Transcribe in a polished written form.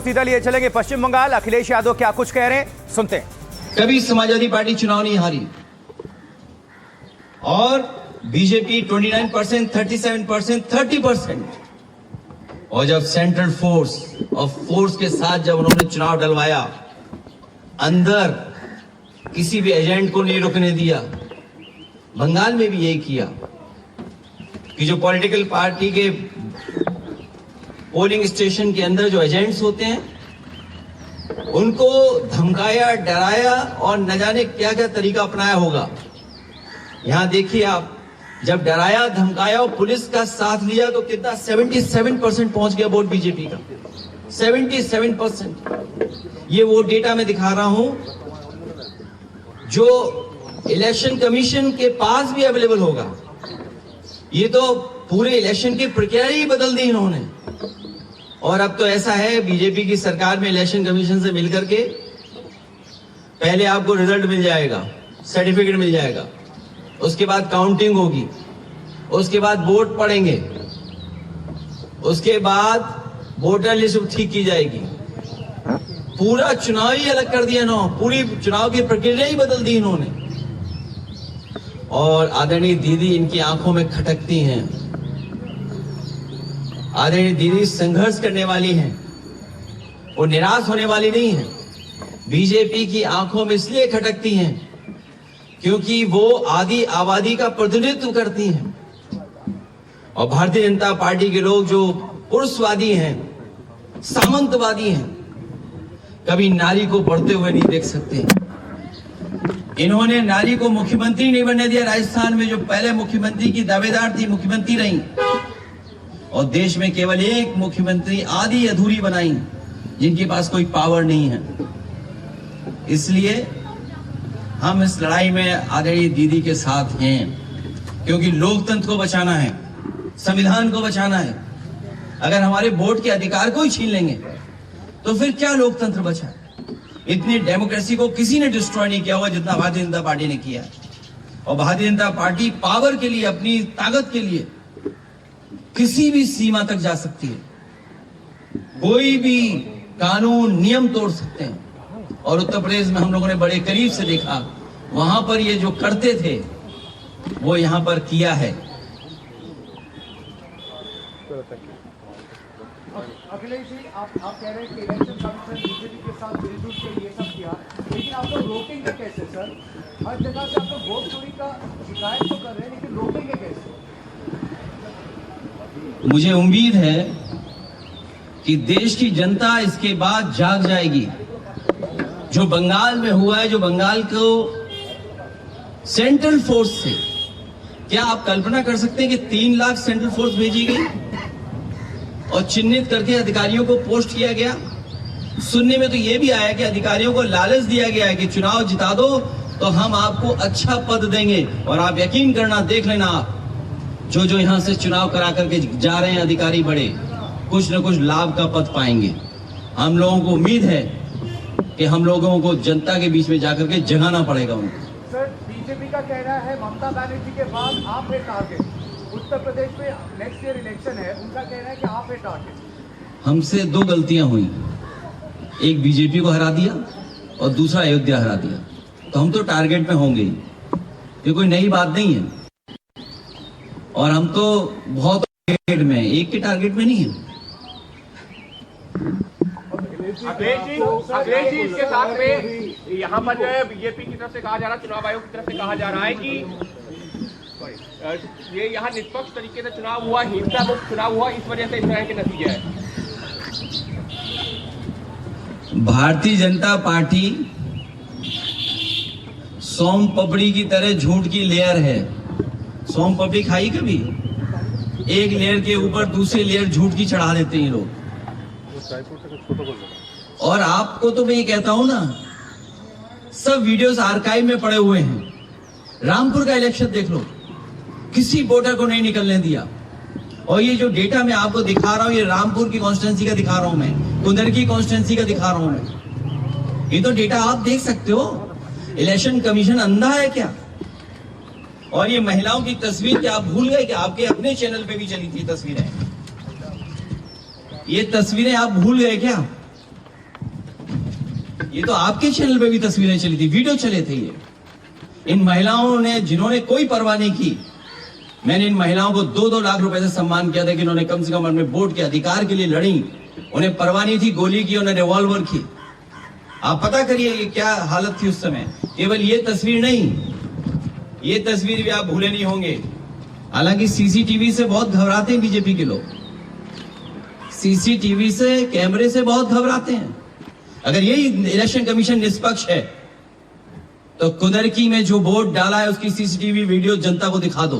सीधा लिए चलेंगे पश्चिम बंगाल। अखिलेश यादव क्या कुछ कह रहे हैं, सुनते हैं। कभी समाजवादी पार्टी चुनाव नहीं हारी और बीजेपी 29%, 37%, 30%। और जब सेंट्रल फोर्स के साथ जब उन्होंने चुनाव डलवाया, अंदर किसी भी एजेंट को नहीं रुकने दिया। बंगाल में भी यही किया कि जो पॉलिटिकल पार्टी के पोलिंग स्टेशन के अंदर जो एजेंट्स होते हैं उनको धमकाया, डराया और न जाने क्या क्या तरीका अपनाया होगा। यहां देखिए आप, जब डराया, धमकाया और पुलिस का साथ लिया तो कितना 77% पहुंच गया वोट बीजेपी का। 77%। ये वो डेटा मैं दिखा रहा हूं जो इलेक्शन कमीशन के पास भी अवेलेबल होगा। ये तो पूरे इलेक्शन की प्रक्रिया ही बदल दी इन्होंने। और अब तो ऐसा है बीजेपी की सरकार में इलेक्शन कमीशन से मिलकर के पहले आपको रिजल्ट मिल जाएगा, सर्टिफिकेट मिल जाएगा, उसके बाद काउंटिंग होगी, उसके बाद वोट पड़ेंगे, उसके बाद वोटर लिस्ट ठीक की जाएगी। पूरा चुनाव ही अलग कर दिया ना, पूरी चुनाव की प्रक्रिया ही बदल दी इन्होंने। और आदरणीय दीदी इनकी आंखों में खटकती हैं। आदरणीय दीदी संघर्ष करने वाली हैं, वो निराश होने वाली नहीं है। बीजेपी की आंखों में इसलिए खटकती हैं क्योंकि वो आदि आबादी का प्रतिनिधित्व करती हैं। और भारतीय जनता पार्टी के लोग जो पुरुषवादी हैं, सामंतवादी हैं, कभी नारी को बढ़ते हुए नहीं देख सकते। इन्होंने नारी को मुख्यमंत्री नहीं बनने दिया। राजस्थान में जो पहले मुख्यमंत्री की दावेदार थी, मुख्यमंत्री रही और देश में केवल एक मुख्यमंत्री आधी अधूरी बनाई जिनके पास कोई पावर नहीं है। इसलिए हम इस लड़ाई में आदरणीय दीदी के साथ हैं क्योंकि लोकतंत्र को बचाना है, संविधान को बचाना है। अगर हमारे वोट के अधिकार को ही छीन लेंगे तो फिर क्या लोकतंत्र बचा? इतनी डेमोक्रेसी को किसी ने डिस्ट्रॉय नहीं किया हुआ जितना भारतीय जनता पार्टी ने किया। और भारतीय जनता पार्टी पावर के लिए, अपनी ताकत के लिए किसी भी सीमा तक जा सकती है, कोई भी कानून नियम तोड़ सकते हैं। और उत्तर प्रदेश में हम लोगों ने बड़े करीब से देखा, वहां पर ये जो करते थे वो यहां पर किया है। अखिलेश जी, आप कह रहे हैं कि इलेक्शन कमीशन बीजेपी के साथ मिलजुल के ये सब किया, लेकिन आप लोग रोकेंगे कैसे सर? हर जगह से आप लोग वोट चोरी का शिकायत तो कर रहे हैं, लेकिन रोकेंगे कैसे? मुझे उम्मीद है कि देश की जनता इसके बाद जाग जाएगी। जो बंगाल में हुआ है, जो बंगाल को सेंट्रल फोर्स से, क्या आप कल्पना कर सकते हैं कि 3 लाख सेंट्रल फोर्स भेजी गई और चिन्हित करके अधिकारियों को पोस्ट किया गया? सुनने में तो यह भी आया कि अधिकारियों को लालच दिया गया है कि चुनाव जिता दो तो हम आपको अच्छा पद देंगे। और आप यकीन करना, देख लेना, आप जो यहां से चुनाव करा करके जा रहे हैं अधिकारी बड़े, कुछ न कुछ लाभ का पद पाएंगे। हम लोगों को उम्मीद है कि हम लोगों को जनता के बीच में जाकर के जगाना पड़ेगा उनको। सर, बीजेपी का कहना है ममता बनर्जी के बाद आप है टारगेट। उत्तर प्रदेश में नेक्स्ट ईयर इलेक्शन है, उनका कहना है कि आप है टारगेट। हमसे 2 गलतियां हुई, एक बीजेपी को हरा दिया और दूसरा अयोध्या हरा दिया। तो हम तो टारगेट में होंगे ही, ये कोई नई बात नहीं है। और हम तो बहुत टारगेट में, एक के टारगेट में नहीं है। अखिलेश जी, इसके साथ में यहाँ पर जो है बीजेपी की तरफ से कहा जा रहा है, चुनाव आयोग की तरफ से कहा जा रहा है कि ये यहाँ निष्पक्ष तरीके से चुनाव हुआ, हिंसा मुक्त चुनाव हुआ, इस वजह से इस तरह के नतीजे हैं। भारतीय जनता पार्टी सोम पपड़ी की तरह झूठ की लेयर है। सोम पपड़ी खाई कभी? एक लेयर के ऊपर दूसरी लेयर झूठ की चढ़ा देते हैं लोग। और आपको तो मैं ये कहता हूं ना, सब वीडियोस आर्काइव में पड़े हुए हैं। रामपुर का इलेक्शन देख लो, किसी वोटर को नहीं निकलने दिया। और ये जो डेटा मैं आपको दिखा रहा हूं, ये रामपुर की कॉन्स्टिट्यूंसी का दिखा रहा हूं मैं, कुंदर की कॉन्स्टिट्यूंसी का दिखा रहा हूं मैं। ये तो डेटा आप देख सकते हो। इलेक्शन कमीशन अंधा है क्या? और ये महिलाओं की तस्वीर क्या आप भूल गए कि आपके अपने चैनल पे भी चली थी तस्वीरें? ये तस्वीरें आप भूल गए क्या? ये तो आपके चैनल पे भी तस्वीरें चली थी, वीडियो चले थे ये। इन महिलाओं ने, जिन्होंने कोई परवाह नहीं की, मैंने इन महिलाओं को 2-2 लाख रुपए से सम्मान किया था कि उन्होंने कम से कम अपने वोट के अधिकार के लिए लड़ी। उन्हें परवाह नहीं थी गोली की, उन्हें रिवॉल्वर की। आप पता करिए ये क्या हालत थी उस समय। केवल ये तस्वीर नहीं, ये तस्वीर भी आप भूले नहीं होंगे। हालांकि सीसीटीवी से बहुत घबराते हैं बीजेपी के लोग, सीसीटीवी से, कैमरे से बहुत घबराते हैं। अगर यही इलेक्शन कमीशन निष्पक्ष है तो कुदरकी में जो वोट डाला है उसकी सीसीटीवी वीडियो जनता को दिखा दो।